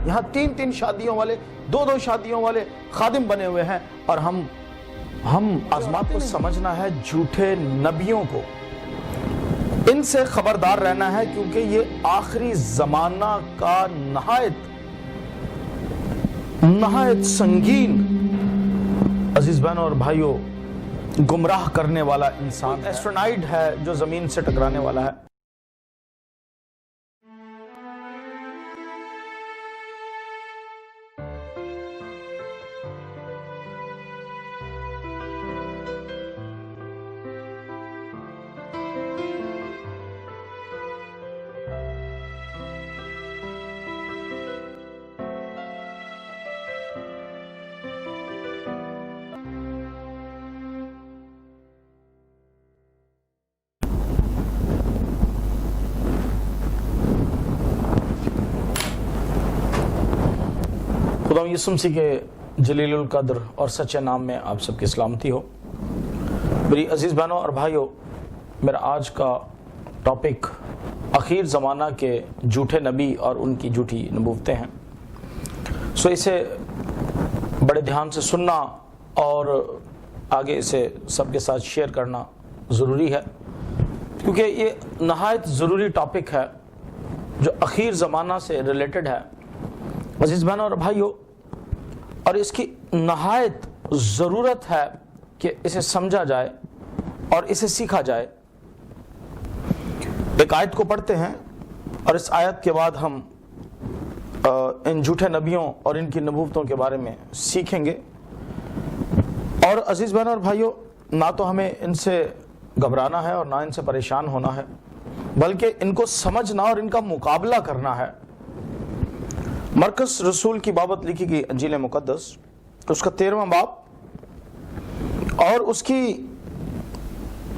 یہاں 3 شادیوں والے 2 شادیوں والے خادم بنے ہوئے ہیں، اور ہم آزمات کو سمجھنا ہے جھوٹے نبیوں کو، ان سے خبردار رہنا ہے، کیونکہ یہ آخری زمانہ کا نہایت سنگین عزیز بہنوں اور بھائیوں گمراہ کرنے والا انسان ایسٹرونائٹ ہے جو زمین سے ٹکرانے والا ہے۔ خدا یسوع مسیح کے جلیل القدر اور سچے نام میں آپ سب کی سلامتی ہو۔ میری عزیز بہنوں اور بھائیوں، میرا آج کا ٹاپک اخیر زمانہ کے جھوٹے نبی اور ان کی جھوٹی نبوتیں ہیں۔ سو اسے بڑے دھیان سے سننا اور آگے اسے سب کے ساتھ شیئر کرنا ضروری ہے، کیونکہ یہ نہایت ضروری ٹاپک ہے جو اخیر زمانہ سے ریلیٹڈ ہے عزیز بہنوں اور بھائیوں، اور اس کی نہایت ضرورت ہے کہ اسے سمجھا جائے اور اسے سیکھا جائے۔ ایک آیت کو پڑھتے ہیں اور اس آیت کے بعد ہم ان جھوٹے نبیوں اور ان کی نبوتوں کے بارے میں سیکھیں گے۔ اور عزیز بہنوں اور بھائیوں، نہ تو ہمیں ان سے گھبرانا ہے اور نہ ان سے پریشان ہونا ہے، بلکہ ان کو سمجھنا اور ان کا مقابلہ کرنا ہے۔ مرکز رسول کی بابت لکھی گئی انجیل مقدس، اس کا 13واں باب اور اس کی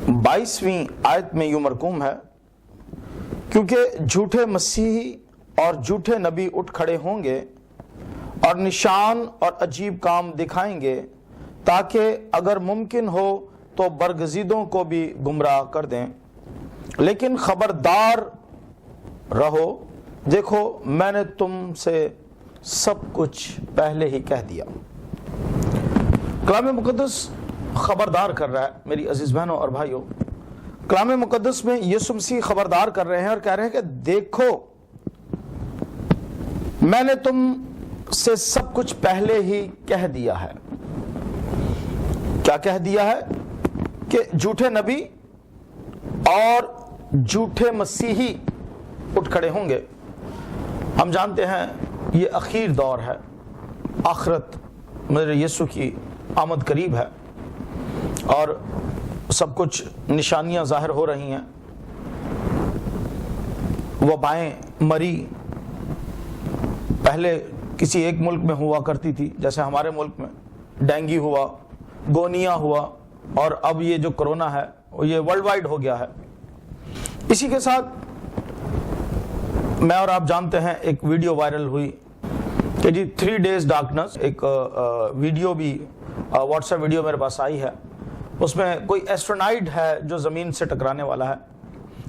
22ویں آیت میں یوں مرقوم ہے، کیونکہ جھوٹے مسیحی اور جھوٹے نبی اٹھ کھڑے ہوں گے اور نشان اور عجیب کام دکھائیں گے، تاکہ اگر ممکن ہو تو برگزیدوں کو بھی گمراہ کر دیں۔ لیکن خبردار رہو، دیکھو میں نے تم سے سب کچھ پہلے ہی کہہ دیا۔ کلام مقدس خبردار کر رہا ہے میری عزیز بہنوں اور بھائیوں۔ کلام مقدس میں یسوع مسیح خبردار کر رہے ہیں اور کہہ رہے ہیں کہ دیکھو میں نے تم سے سب کچھ پہلے ہی کہہ دیا ہے۔ کیا کہہ دیا ہے؟ کہ جھوٹے نبی اور جھوٹے مسیحی اٹھ کھڑے ہوں گے۔ ہم جانتے ہیں یہ اخیر دور ہے، آخرت میرے یسوع کی آمد قریب ہے اور سب کچھ نشانیاں ظاہر ہو رہی ہیں۔ وبائیں مری پہلے کسی ایک ملک میں ہوا کرتی تھی، جیسے ہمارے ملک میں ڈینگی ہوا، گونیا ہوا، اور اب یہ جو کرونا ہے یہ ورلڈ وائڈ ہو گیا ہے۔ اسی کے ساتھ میں اور آپ جانتے ہیں ایک ویڈیو وائرل ہوئی کہ جی 3 days ڈارکنس، ایک ویڈیو بھی واٹس ایپ ویڈیو میرے پاس آئی ہے، اس میں کوئی ایسٹرونائٹ ہے جو زمین سے ٹکرانے والا ہے۔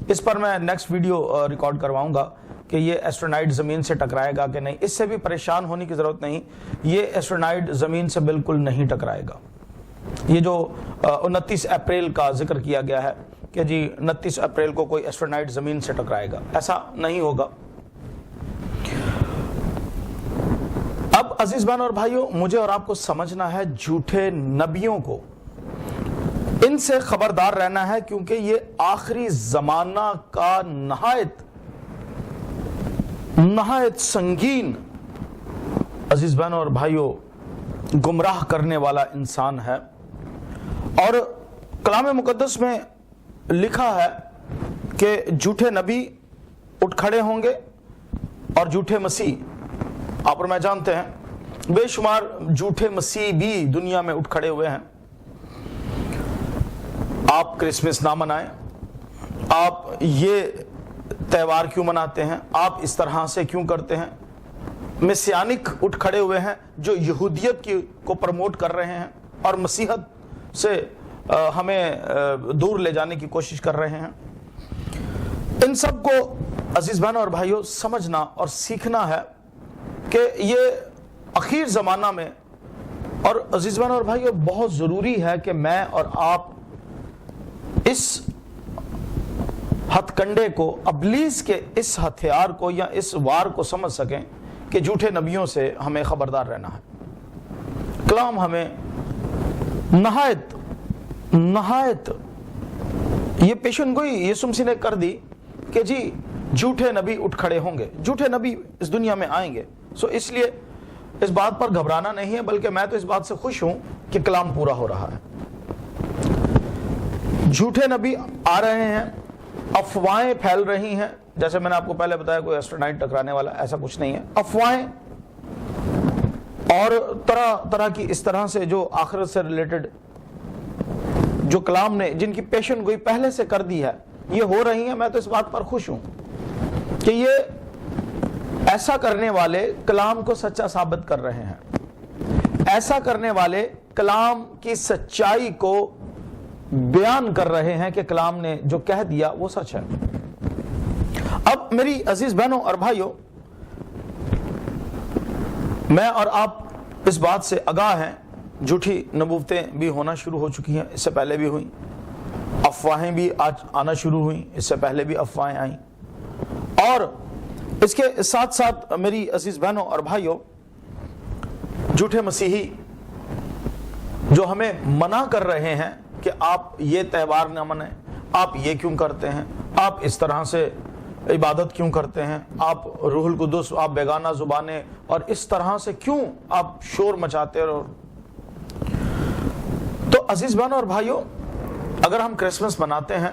اس پر میں نیکسٹ ویڈیو ریکارڈ کرواؤں گا کہ یہ ایسٹرونائٹ زمین سے ٹکرائے گا کہ نہیں۔ اس سے بھی پریشان ہونے کی ضرورت نہیں، یہ ایسٹرونائٹ زمین سے بالکل نہیں ٹکرائے گا۔ یہ جو 29 اپریل کا ذکر کیا گیا ہے کہ جی 29 اپریل کو کوئی ایسٹرونائٹ زمین سے ٹکرائے گا، ایسا نہیں ہوگا۔ اب عزیز بہن اور بھائیوں، مجھے اور آپ کو سمجھنا ہے جھوٹے نبیوں کو، ان سے خبردار رہنا ہے، کیونکہ یہ آخری زمانہ کا نہایت سنگین عزیز بہنوں اور بھائیوں گمراہ کرنے والا انسان ہے۔ اور کلام مقدس میں لکھا ہے کہ جھوٹے نبی اٹھ کھڑے ہوں گے اور جھوٹے مسیح، آپ اور میں جانتے ہیں بے شمار جھوٹے مسیح بھی دنیا میں اٹھ کھڑے ہوئے ہیں۔ آپ کرسمس نہ منائیں، آپ یہ تہوار کیوں مناتے ہیں، آپ اس طرح سے کیوں کرتے ہیں۔ مسیانک اٹھ کھڑے ہوئے ہیں جو یہودیت کو پروموٹ کر رہے ہیں اور مسیحت سے ہمیں دور لے جانے کی کوشش کر رہے ہیں۔ ان سب کو عزیز بہنوں اور بھائیوں سمجھنا اور سیکھنا ہے کہ یہ اخیر زمانہ میں، اور عزیز بہنوں اور بھائیو بہت ضروری ہے کہ میں اور آپ اس ہتھ کنڈے کو، ابلیس کے اس ہتھیار کو یا اس وار کو سمجھ سکیں کہ جھوٹے نبیوں سے ہمیں خبردار رہنا ہے۔ کلام ہمیں نہایت یہ پیشن گوئی یسوع مسیح نے کر دی کہ جی جھوٹے نبی اٹھ کھڑے ہوں گے، جھوٹے نبی اس دنیا میں آئیں گے۔ اس لیے اس بات پر گھبرانا نہیں ہے، بلکہ میں تو اس بات سے خوش ہوں کہ کلام پورا ہو رہا ہے۔ جھوٹے نبی آ رہے ہیں، افواہیں پھیل رہی ہیں، جیسے میں نے آپ کو پہلے بتایا کوئی ایسٹرونائٹ ٹکرانے والا، ایسا کچھ نہیں ہے۔ افواہیں اور طرح طرح کی اس طرح سے جو آخرت سے ریلیٹڈ جو کلام نے جن کی پیشن گوئی پہلے سے کر دی ہے، یہ ہو رہی ہیں۔ میں تو اس بات پر خوش ہوں کہ یہ ایسا کرنے والے کلام کو سچا ثابت کر رہے ہیں، ایسا کرنے والے کلام کی سچائی کو بیان کر رہے ہیں کہ کلام نے جو کہہ دیا وہ سچ ہے۔ اب میری عزیز بہنوں اور بھائیوں، میں اور آپ اس بات سے آگاہ ہیں، جھوٹی نبوتیں بھی ہونا شروع ہو چکی ہیں، اس سے پہلے بھی ہوئیں، افواہیں بھی آج آنا شروع ہوئیں، اس سے پہلے بھی افواہیں آئیں، اور اس کے ساتھ ساتھ میری عزیز بہنوں اور بھائیوں، جھوٹے مسیحی جو ہمیں منع کر رہے ہیں کہ آپ یہ تہوار نہ منائیں، آپ یہ کیوں کرتے ہیں، آپ اس طرح سے عبادت کیوں کرتے ہیں، آپ روح القدس، آپ بیگانہ زبانیں اور اس طرح سے کیوں آپ شور مچاتے رہو۔ تو عزیز بہنوں اور بھائیوں، اگر ہم کرسمس مناتے ہیں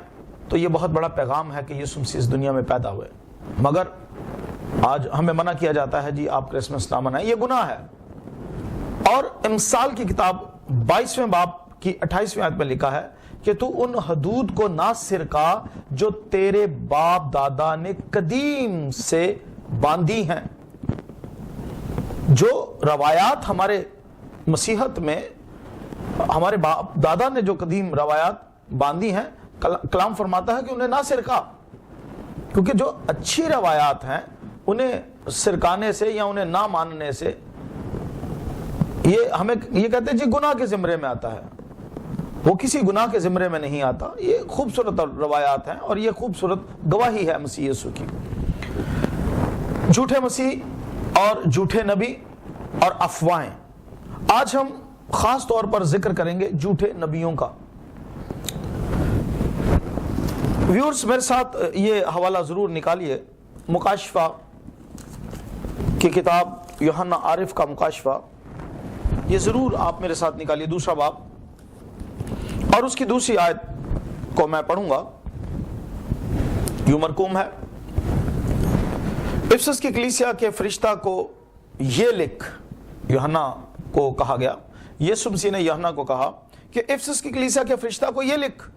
تو یہ بہت بڑا پیغام ہے کہ یسوع مسیح اس دنیا میں پیدا ہوئے، مگر آج ہمیں منع کیا جاتا ہے جی آپ کرسمس نہ منائیں، یہ گناہ ہے۔ اور امثال کی کتاب 22ویں باب کی 28ویں آیت میں لکھا ہے کہ تو ان حدود کو نہ سرکا جو تیرے باپ دادا نے قدیم سے باندھی ہیں۔ جو روایات ہمارے مسیحت میں ہمارے باپ دادا نے جو قدیم روایات باندھی ہیں، کلام فرماتا ہے کہ انہیں نہ سرکا، کیونکہ جو اچھی روایات ہیں انہیں سرکانے سے یا انہیں نہ ماننے سے یہ ہمیں یہ کہتے ہیں جی گناہ کے زمرے میں آتا ہے، وہ کسی گناہ کے زمرے میں نہیں آتا۔ یہ خوبصورت روایات ہیں اور یہ خوبصورت گواہی ہے مسیح یسوع کی۔ جھوٹے مسیح اور جھوٹے نبی اور افواہیں، آج ہم خاص طور پر ذکر کریں گے جھوٹے نبیوں کا۔ ویورز میرے ساتھ یہ حوالہ ضرور نکالیے، مکاشفہ کی کتاب یوحنا عارف کا مکاشفہ، یہ ضرور آپ میرے ساتھ نکالیے، 2 باب اور اس کی 2 آیت کو میں پڑھوں گا۔ یوں مرقوم ہے، افسس کی کلیسیا کے فرشتہ کو یہ لکھ، یوحنا کو کہا گیا، یسوع مسیح نے یوحنا کو کہا کہ افسس کی کلیسیا کے فرشتہ کو یہ لکھ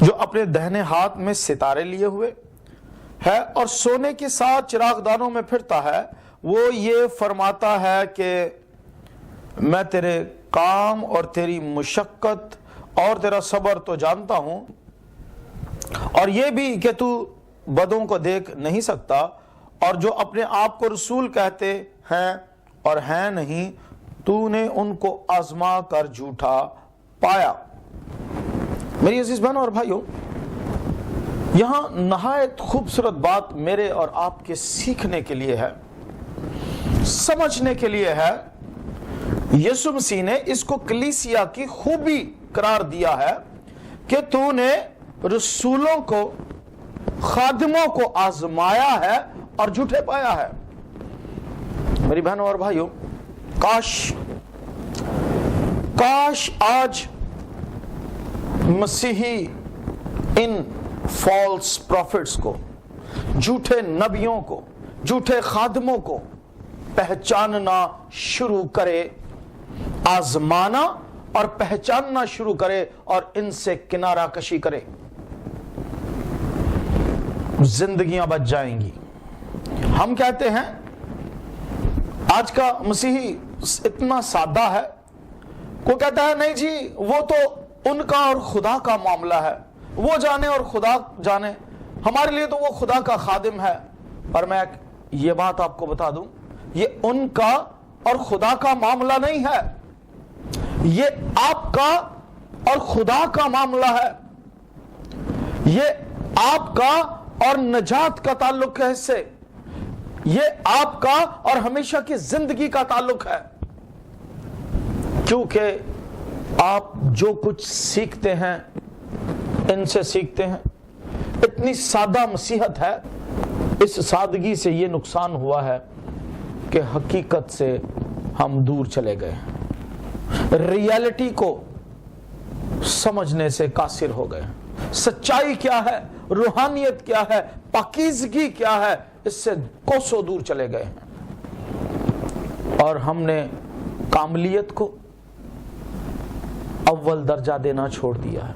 جو اپنے دہنے ہاتھ میں ستارے لیے ہوئے ہے اور سونے کے ساتھ چراغ دانوں میں پھرتا ہے، وہ یہ فرماتا ہے کہ میں تیرے کام اور تیری مشقت اور تیرا صبر تو جانتا ہوں، اور یہ بھی کہ تو بدوں کو دیکھ نہیں سکتا، اور جو اپنے آپ کو رسول کہتے ہیں اور ہیں نہیں، تو نے ان کو آزما کر جھوٹا پایا۔ میری عزیز بہنوں اور بھائیوں، یہاں نہایت خوبصورت بات میرے اور آپ کے سیکھنے کے لیے ہے، سمجھنے کے لیے ہے۔ یسوع مسیح نے اس کو کلیسیا کی خوبی قرار دیا ہے کہ تو نے رسولوں کو، خادموں کو آزمایا ہے اور جھوٹے پایا ہے۔ میری بہنوں اور بھائیوں، کاش آج مسیحی ان فالس پروفٹس کو، جھوٹے نبیوں کو، جھوٹے خادموں کو پہچاننا شروع کرے، آزمانا اور پہچاننا شروع کرے اور ان سے کنارہ کشی کرے، زندگیاں بچ جائیں گی۔ ہم کہتے ہیں آج کا مسیحی اتنا سادہ ہے، وہ کہتا ہے نہیں جی وہ تو ان کا اور خدا کا معاملہ ہے، وہ جانے اور خدا جانے، ہمارے لیے تو وہ خدا کا خادم ہے۔ پر میں یہ بات آپ کو بتا دوں یہ ان کا اور خدا کا معاملہ نہیں ہے، یہ آپ کا اور خدا کا معاملہ ہے، یہ آپ کا اور نجات کا تعلق ہے، اس سے یہ آپ کا اور ہمیشہ کی زندگی کا تعلق ہے، کیونکہ آپ جو کچھ سیکھتے ہیں ان سے سیکھتے ہیں۔ اتنی سادہ مسیحت ہے، اس سادگی سے یہ نقصان ہوا ہے کہ حقیقت سے ہم دور چلے گئے، ریالٹی کو سمجھنے سے قاصر ہو گئے۔ سچائی کیا ہے، روحانیت کیا ہے، پاکیزگی کیا ہے، اس سے کوسوں دور چلے گئے ہیں، اور ہم نے کاملیت کو اول درجہ دینا چھوڑ دیا ہے،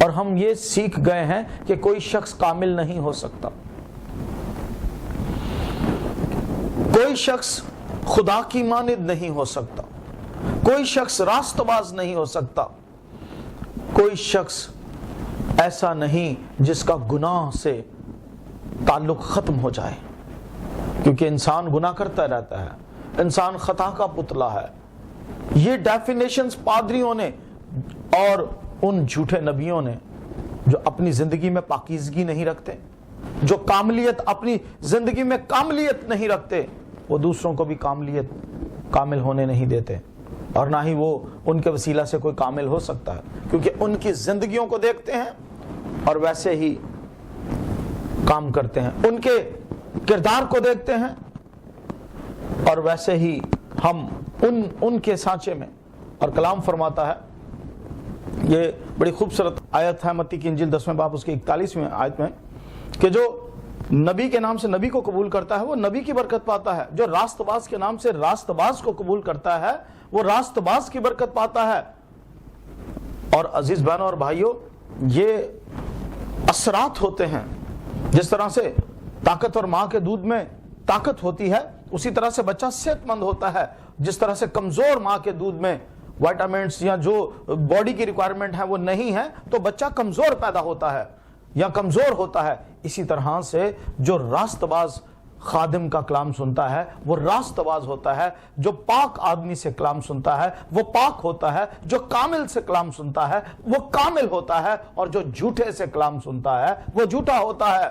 اور ہم یہ سیکھ گئے ہیں کہ کوئی شخص کامل نہیں ہو سکتا، کوئی شخص خدا کی مانند نہیں ہو سکتا، کوئی شخص راست باز نہیں ہو سکتا، کوئی شخص ایسا نہیں جس کا گناہ سے تعلق ختم ہو جائے، کیونکہ انسان گناہ کرتا رہتا ہے، انسان خطا کا پتلا ہے۔ یہ ڈیفینیشنز پادریوں نے اور ان جھوٹے نبیوں نے جو اپنی زندگی میں پاکیزگی نہیں رکھتے، جو کاملیت اپنی زندگی میں کاملیت نہیں رکھتے، وہ دوسروں کو بھی کامل ہونے نہیں دیتے، اور نہ ہی وہ ان کے وسیلہ سے کوئی کامل ہو سکتا ہے، کیونکہ ان کی زندگیوں کو دیکھتے ہیں اور ویسے ہی کام کرتے ہیں، ان کے کردار کو دیکھتے ہیں اور ویسے ہی ہم ان کے سانچے میں۔ اور کلام فرماتا ہے، یہ بڑی خوبصورت آیت ہے متی کی انجیل 10 باب اس کی 41 آیت میں، کہ جو نبی کے نام سے نبی کو قبول کرتا ہے وہ نبی کی برکت پاتا ہے، جو راست باز کے نام سے راست باز کو قبول کرتا ہے وہ راست باز کی برکت پاتا ہے۔ اور عزیز بہنوں اور بھائیوں، یہ اثرات ہوتے ہیں، جس طرح سے طاقتور ماں کے دودھ میں طاقت ہوتی ہے، اسی طرح سے بچہ صحت مند ہوتا ہے، جس طرح سے کمزور ماں کے دودھ میں وائٹامنٹس یا جو باڈی کی ریکوائرمنٹ ہے وہ نہیں ہے تو بچہ کمزور پیدا ہوتا ہے یا کمزور ہوتا ہے، اسی طرح سے جو راست باز خادم کا کلام سنتا ہے وہ راست باز ہوتا ہے، جو پاک آدمی سے کلام سنتا ہے وہ پاک ہوتا ہے، جو کامل سے کلام سنتا ہے وہ کامل ہوتا ہے، اور جو جھوٹے سے کلام سنتا ہے وہ جھوٹا ہوتا ہے۔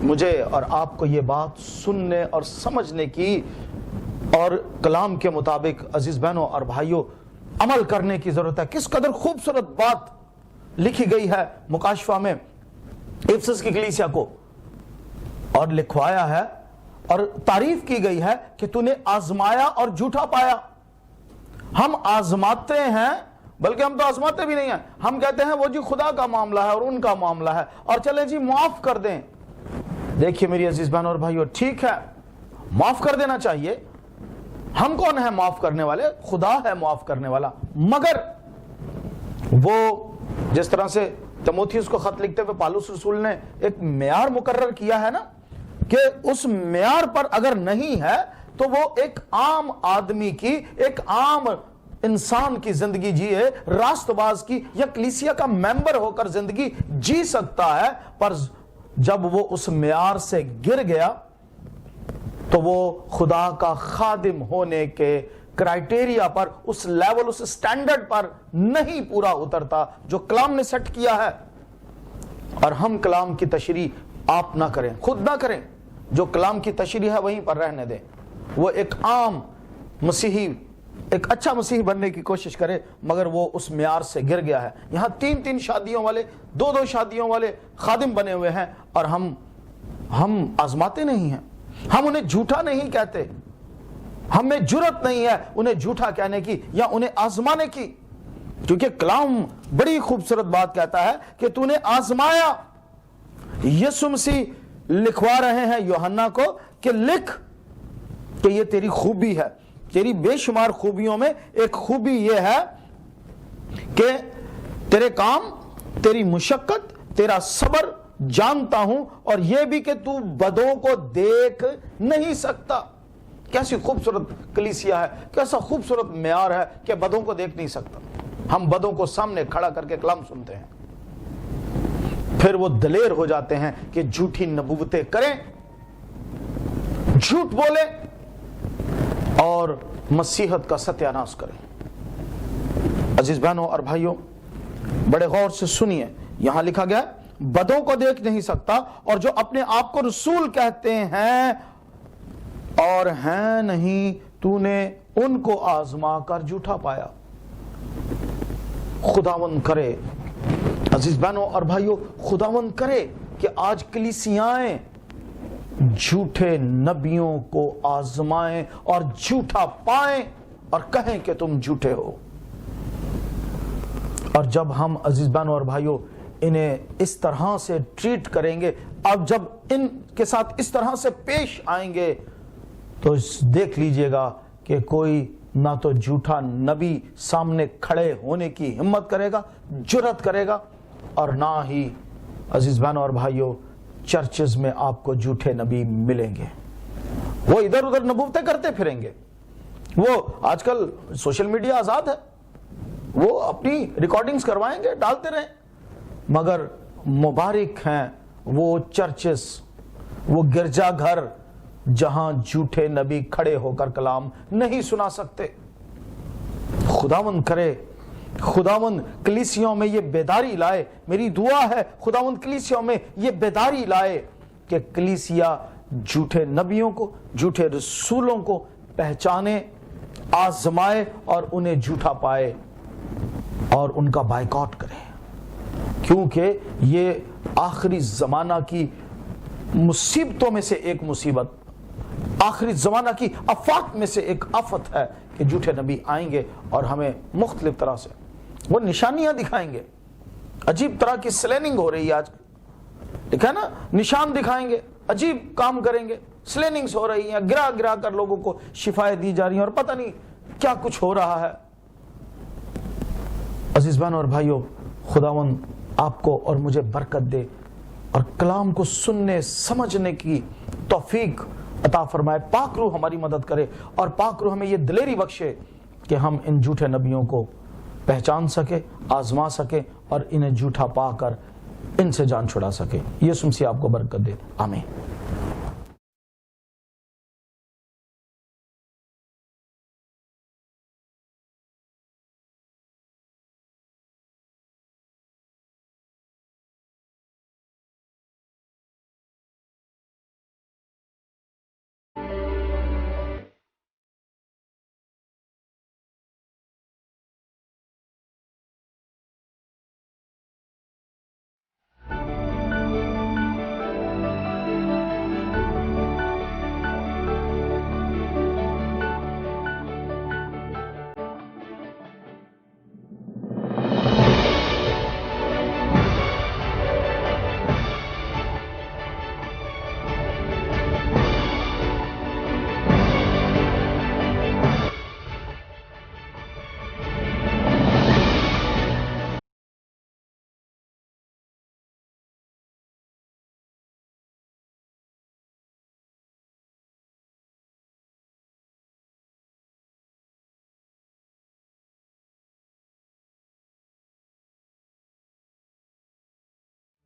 مجھے اور آپ کو یہ بات سننے اور سمجھنے کی اور کلام کے مطابق عزیز بہنوں اور بھائیوں عمل کرنے کی ضرورت ہے۔ کس قدر خوبصورت بات لکھی گئی ہے مکاشفہ میں افسس کی کلیسیا کو، اور لکھوایا ہے اور تعریف کی گئی ہے کہ تو نے آزمایا اور جھوٹا پایا۔ ہم آزماتے ہیں، بلکہ ہم تو آزماتے بھی نہیں ہیں، ہم کہتے ہیں وہ جی خدا کا معاملہ ہے اور ان کا معاملہ ہے، اور چلیں جی معاف کر دیں۔ دیکھیے میری عزیز بہنوں اور بھائیوں، ٹھیک ہے معاف کر دینا چاہیے، ہم کون ہیں معاف کرنے والے؟ خدا ہے معاف کرنے والا، مگر وہ جس طرح سے تیموتھیوس کو خط لکھتے ہوئے پالوس رسول نے ایک معیار مقرر کیا ہے نا، کہ اس معیار پر اگر نہیں ہے تو وہ ایک عام آدمی کی، ایک عام انسان کی زندگی جیے، راست باز کی یا کلیسیا کا ممبر ہو کر زندگی جی سکتا ہے، پر جب وہ اس معیار سے گر گیا تو وہ خدا کا خادم ہونے کے کرائیٹیریا پر، اس لیول، اس سٹینڈرڈ پر نہیں پورا اترتا جو کلام نے سیٹ کیا ہے۔ اور ہم کلام کی تشریح آپ نہ کریں، خود نہ کریں، جو کلام کی تشریح ہے وہیں پر رہنے دیں۔ وہ ایک عام مسیحی، ایک اچھا مسیحی بننے کی کوشش کرے، مگر وہ اس معیار سے گر گیا ہے۔ یہاں 3 شادیوں والے، 2 شادیوں والے خادم بنے ہوئے ہیں، اور ہم آزماتے نہیں ہیں، ہم انہیں جھوٹا نہیں کہتے، ہمیں جرت نہیں ہے انہیں جھوٹا کہنے کی یا انہیں آزمانے کی، کیونکہ کلام بڑی خوبصورت بات کہتا ہے کہ تو نے آزمایا۔ یسوع مسیح لکھوا رہے ہیں یوحنا کو کہ لکھ کہ یہ تیری خوبی ہے، تیری بے شمار خوبیوں میں ایک خوبی یہ ہے کہ تیرے کام، تیری مشقت، تیرا صبر جانتا ہوں، اور یہ بھی کہ تو بدوں کو دیکھ نہیں سکتا۔ کیسی خوبصورت کلیسیا ہے، کیسا خوبصورت معیار ہے کہ بدوں کو دیکھ نہیں سکتا۔ ہم بدوں کو سامنے کھڑا کر کے کلام سنتے ہیں، پھر وہ دلیر ہو جاتے ہیں کہ جھوٹی نبوتیں کریں، جھوٹ بولے اور مسیحت کا ستیاناش کریں۔ عزیز بہنوں اور بھائیوں، بڑے غور سے سنیے، یہاں لکھا گیا ہے بدوں کو دیکھ نہیں سکتا، اور جو اپنے آپ کو رسول کہتے ہیں اور ہیں نہیں، تو نے ان کو آزما کر جھوٹا پایا۔ خداوند کرے، عزیز بہنوں اور بھائیوں، خداوند کرے کہ آج کلیسیائیں جھوٹے نبیوں کو آزمائیں اور جھوٹا پائیں اور کہیں کہ تم جھوٹے ہو۔ اور جب ہم عزیز بہنوں اور بھائیوں انہیں اس طرح سے ٹریٹ کریں گے، اب جب ان کے ساتھ اس طرح سے پیش آئیں گے، تو دیکھ لیجئے گا کہ کوئی نہ تو جھوٹا نبی سامنے کھڑے ہونے کی ہمت کرے گا، جرات کرے گا، اور نہ ہی عزیز بہنوں اور بھائیوں چرچز میں آپ کو جھوٹے نبی ملیں گے۔ وہ ادھر ادھر نبوتیں کرتے پھریں گے، وہ آج کل سوشل میڈیا آزاد ہے، وہ اپنی ریکارڈنگز کروائیں گے، ڈالتے رہیں، مگر مبارک ہیں وہ چرچز، وہ گرجا گھر جہاں جھوٹے نبی کھڑے ہو کر کلام نہیں سنا سکتے۔ خداوند کرے خداوند کلیسیوں میں یہ بیداری لائے، میری دعا ہے خداوند کلیسیوں میں یہ بیداری لائے کہ کلیسیا جھوٹے نبیوں کو، جھوٹے رسولوں کو پہچانے، آزمائے اور انہیں جھوٹا پائے اور ان کا بائیکاٹ کرے، کیونکہ یہ آخری زمانہ کی مصیبتوں میں سے ایک مصیبت، آخری زمانہ کی آفات میں سے ایک آفت ہے کہ جھوٹے نبی آئیں گے اور ہمیں مختلف طرح سے وہ نشانیاں دکھائیں گے۔ عجیب طرح کی سلیننگ ہو رہی ہے آج، ٹھیک ہے نا، نشان دکھائیں گے، عجیب کام کریں گے، سلیننگز ہو رہی ہیں، گرا گرا کر لوگوں کو شفائیں دی جا رہی ہیں، اور پتہ نہیں کیا کچھ ہو رہا ہے۔ عزیز بہنوں اور بھائیوں، خداوند آپ کو اور مجھے برکت دے اور کلام کو سننے سمجھنے کی توفیق عطا فرمائے۔ پاک روح ہماری مدد کرے اور پاک روح ہمیں یہ دلیری بخشے کہ ہم ان جھوٹے نبیوں کو پہچان سکے، آزما سکے اور انہیں جھوٹا پا کر ان سے جان چھڑا سکے۔ یسوع مسیح آپ کو برکت دے، آمین۔